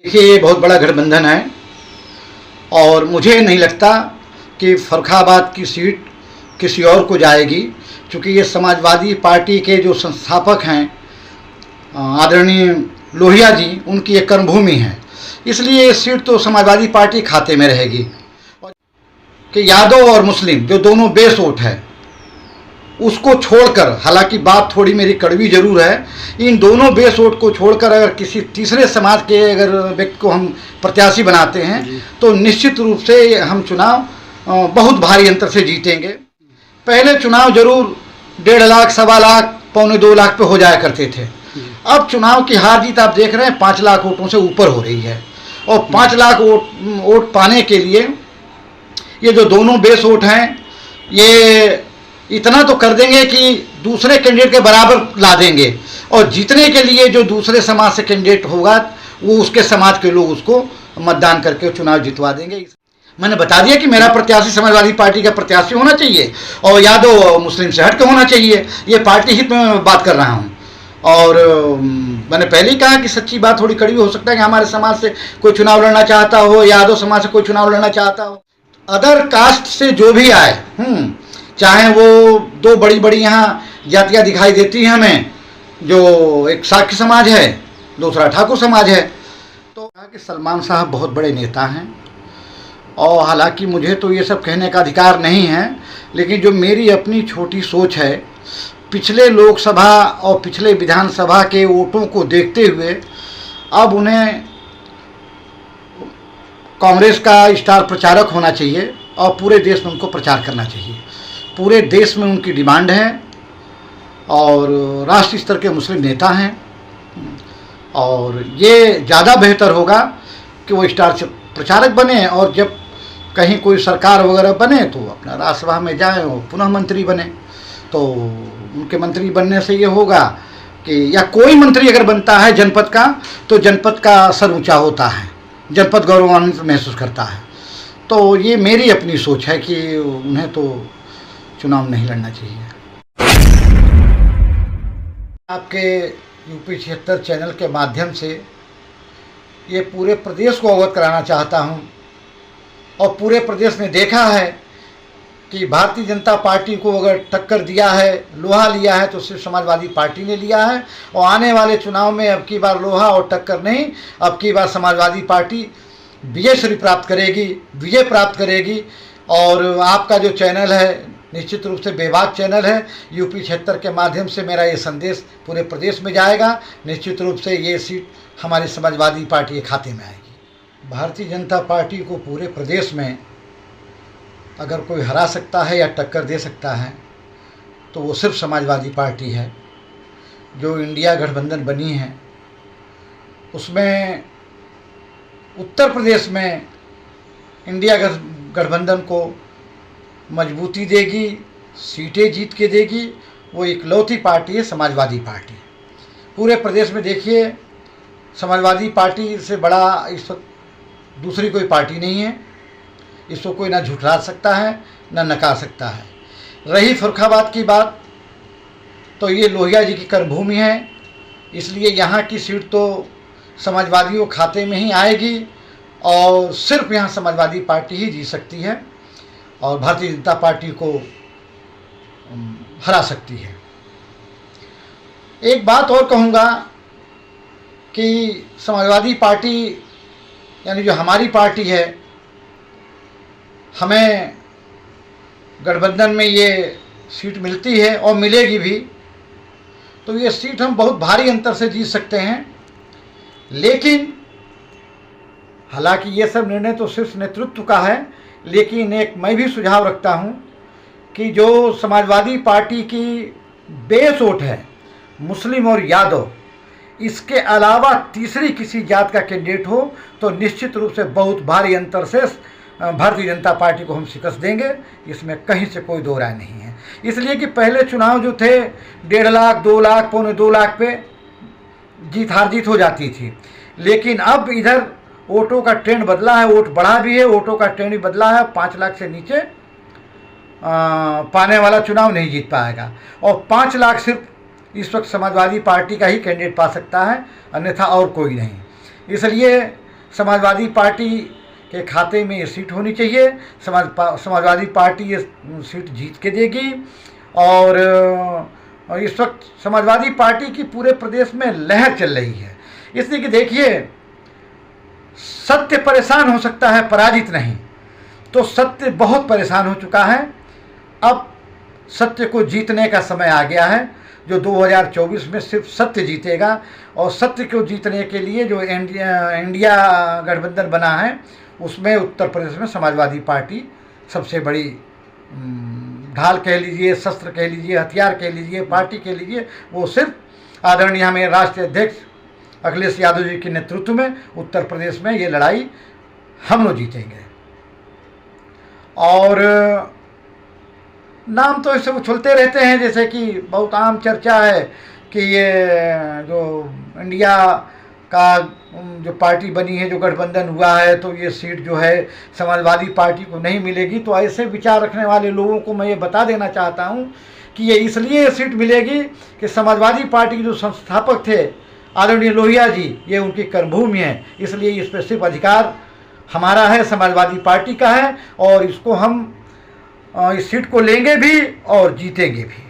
देखिए, ये बहुत बड़ा गठबंधन है और मुझे नहीं लगता कि फर्रुखाबाद की सीट किसी और को जाएगी, क्योंकि ये समाजवादी पार्टी के जो संस्थापक हैं आदरणीय लोहिया जी, उनकी एक कर्मभूमि है। इसलिए ये सीट तो समाजवादी पार्टी खाते में रहेगी। कि यादव और मुस्लिम जो दोनों बेस वोट है उसको छोड़कर, हालांकि बात थोड़ी मेरी कड़वी जरूर है, इन दोनों बेस वोट को छोड़कर अगर किसी तीसरे समाज के अगर व्यक्ति को हम प्रत्याशी बनाते हैं तो निश्चित रूप से हम चुनाव बहुत भारी अंतर से जीतेंगे। पहले चुनाव जरूर 1.5 लाख, 1.25 लाख, 1.25 लाख पे हो जाया करते थे। अब चुनाव की हार जीत आप देख रहे हैं 5 लाख वोटों से ऊपर हो रही है और 5 लाख वोट पाने के लिए ये जो दोनों बेस वोट हैं ये इतना तो कर देंगे कि दूसरे कैंडिडेट के बराबर ला देंगे और जीतने के लिए जो दूसरे समाज से कैंडिडेट होगा वो उसके समाज के लोग उसको मतदान करके चुनाव जितवा देंगे। मैंने बता दिया कि मेरा प्रत्याशी समाजवादी पार्टी का प्रत्याशी होना चाहिए और यादव और मुस्लिम से हट के होना चाहिए। ये पार्टी हित में बात कर रहा हूँ और मैंने पहले ही कहा कि सच्ची बात थोड़ी कड़वी हो सकता है कि हमारे समाज से कोई चुनाव लड़ना चाहता हो, यादव समाज से कोई चुनाव लड़ना चाहता हो, अदर कास्ट से जो भी आए, चाहे वो 2 बड़ी बड़ी यहाँ जातियाँ दिखाई देती हैं हमें, जो एक साक्य समाज है, दूसरा ठाकुर समाज है। तो कहा कि सलमान साहब बहुत बड़े नेता हैं और हालांकि मुझे तो ये सब कहने का अधिकार नहीं है, लेकिन जो मेरी अपनी छोटी सोच है, पिछले लोकसभा और पिछले विधानसभा के वोटों को देखते हुए अब उन्हें कांग्रेस का स्टार प्रचारक होना चाहिए और पूरे देश में उनको प्रचार करना चाहिए। पूरे देश में उनकी डिमांड है और राष्ट्रीय स्तर के मुस्लिम नेता हैं और ये ज़्यादा बेहतर होगा कि वो स्टार प्रचारक बने और जब कहीं कोई सरकार वगैरह बने तो अपना राज्यसभा में जाएं और पुनः मंत्री बने। तो उनके मंत्री बनने से ये होगा कि या कोई मंत्री अगर बनता है जनपद का तो जनपद का सर ऊँचा होता है, जनपद गौरवान्वित महसूस करता है। तो ये मेरी अपनी सोच है कि उन्हें तो चुनाव नहीं लड़ना चाहिए। आपके यूपी 76 चैनल के माध्यम से ये पूरे प्रदेश को अवगत कराना चाहता हूँ और पूरे प्रदेश ने देखा है कि भारतीय जनता पार्टी को अगर टक्कर दिया है, लोहा लिया है तो सिर्फ समाजवादी पार्टी ने लिया है और आने वाले चुनाव में अब की बार लोहा और टक्कर नहीं, अब की बार समाजवादी पार्टी विजय प्राप्त करेगी। और आपका जो चैनल है निश्चित रूप से बेबाक चैनल है। यूपी 76 के माध्यम से मेरा ये संदेश पूरे प्रदेश में जाएगा। निश्चित रूप से ये सीट हमारी समाजवादी पार्टी के खाते में आएगी। भारतीय जनता पार्टी को पूरे प्रदेश में अगर कोई हरा सकता है या टक्कर दे सकता है तो वो सिर्फ समाजवादी पार्टी है। जो इंडिया गठबंधन बनी है उसमें उत्तर प्रदेश में इंडिया गठबंधन को मजबूती देगी, सीटें जीत के देगी। वो इकलौती पार्टी है समाजवादी पार्टी। पूरे प्रदेश में देखिए समाजवादी पार्टी से बड़ा इस वक्त दूसरी कोई पार्टी नहीं है। इसको कोई ना झुठला सकता है ना नकार सकता है। रही फर्रुखाबाद की बात तो ये लोहिया जी की कर्मभूमि है, इसलिए यहाँ की सीट तो समाजवादियों खाते में ही आएगी और सिर्फ यहाँ समाजवादी पार्टी ही जीत सकती है और भारतीय जनता पार्टी को हरा सकती है। एक बात और कहूँगा कि समाजवादी पार्टी यानी जो हमारी पार्टी है, हमें गठबंधन में ये सीट मिलती है और मिलेगी भी, तो ये सीट हम बहुत भारी अंतर से जीत सकते हैं। लेकिन हालांकि ये सब निर्णय तो सिर्फ नेतृत्व का है, लेकिन एक मैं भी सुझाव रखता हूं कि जो समाजवादी पार्टी की बेस वोट है मुस्लिम और यादव, इसके अलावा तीसरी किसी जात का कैंडिडेट हो तो निश्चित रूप से बहुत भारी अंतर से भारतीय जनता पार्टी को हम शिकस्त देंगे। इसमें कहीं से कोई दो राय नहीं है। इसलिए कि पहले चुनाव जो थे 1.5 लाख, 2 लाख, 1.25 लाख पे हार जीत हो जाती थी, लेकिन अब इधर वोटों का ट्रेंड बदला है, वोट बढ़ा भी है, वोटों का ट्रेंड भी बदला है। 5 लाख से नीचे पाने वाला चुनाव नहीं जीत पाएगा और 5 लाख सिर्फ इस वक्त समाजवादी पार्टी का ही कैंडिडेट पा सकता है, अन्यथा और कोई नहीं। इसलिए समाजवादी पार्टी के खाते में ये सीट होनी चाहिए। समाजवादी पार्टी ये सीट जीत के देगी। और इस वक्त समाजवादी पार्टी की पूरे प्रदेश में लहर चल रही है, इसलिए कि देखिए, सत्य परेशान हो सकता है, पराजित नहीं। तो सत्य बहुत परेशान हो चुका है। अब सत्य को जीतने का समय आ गया है। जो 2024 में सिर्फ सत्य जीतेगा, और सत्य को जीतने के लिए जो इंडिया गठबंधन बना है, उसमें उत्तर प्रदेश में समाजवादी पार्टी सबसे बड़ी ढाल कह लीजिए, शस्त्र कह लीजिए, हथियार कह लीजिए, पार्टी कह लीजिए, वो सिर्फ आदरणीय हमें राष्ट्रीय अध्यक्ष अखिलेश यादव जी के नेतृत्व में उत्तर प्रदेश में ये लड़ाई हम लोग जीतेंगे। और नाम तो इससे उछलते रहते हैं, जैसे कि बहुत आम चर्चा है कि ये जो इंडिया का जो पार्टी बनी है, जो गठबंधन हुआ है, तो ये सीट जो है समाजवादी पार्टी को नहीं मिलेगी। तो ऐसे विचार रखने वाले लोगों को मैं ये बता देना चाहता हूँ कि ये इसलिए सीट मिलेगी कि समाजवादी पार्टी के जो संस्थापक थे आदरणीय लोहिया जी, ये उनकी कर्मभूमि है, इसलिए इस पर सिर्फ अधिकार हमारा है, समाजवादी पार्टी का है, और इसको हम इस सीट को लेंगे भी और जीतेंगे भी।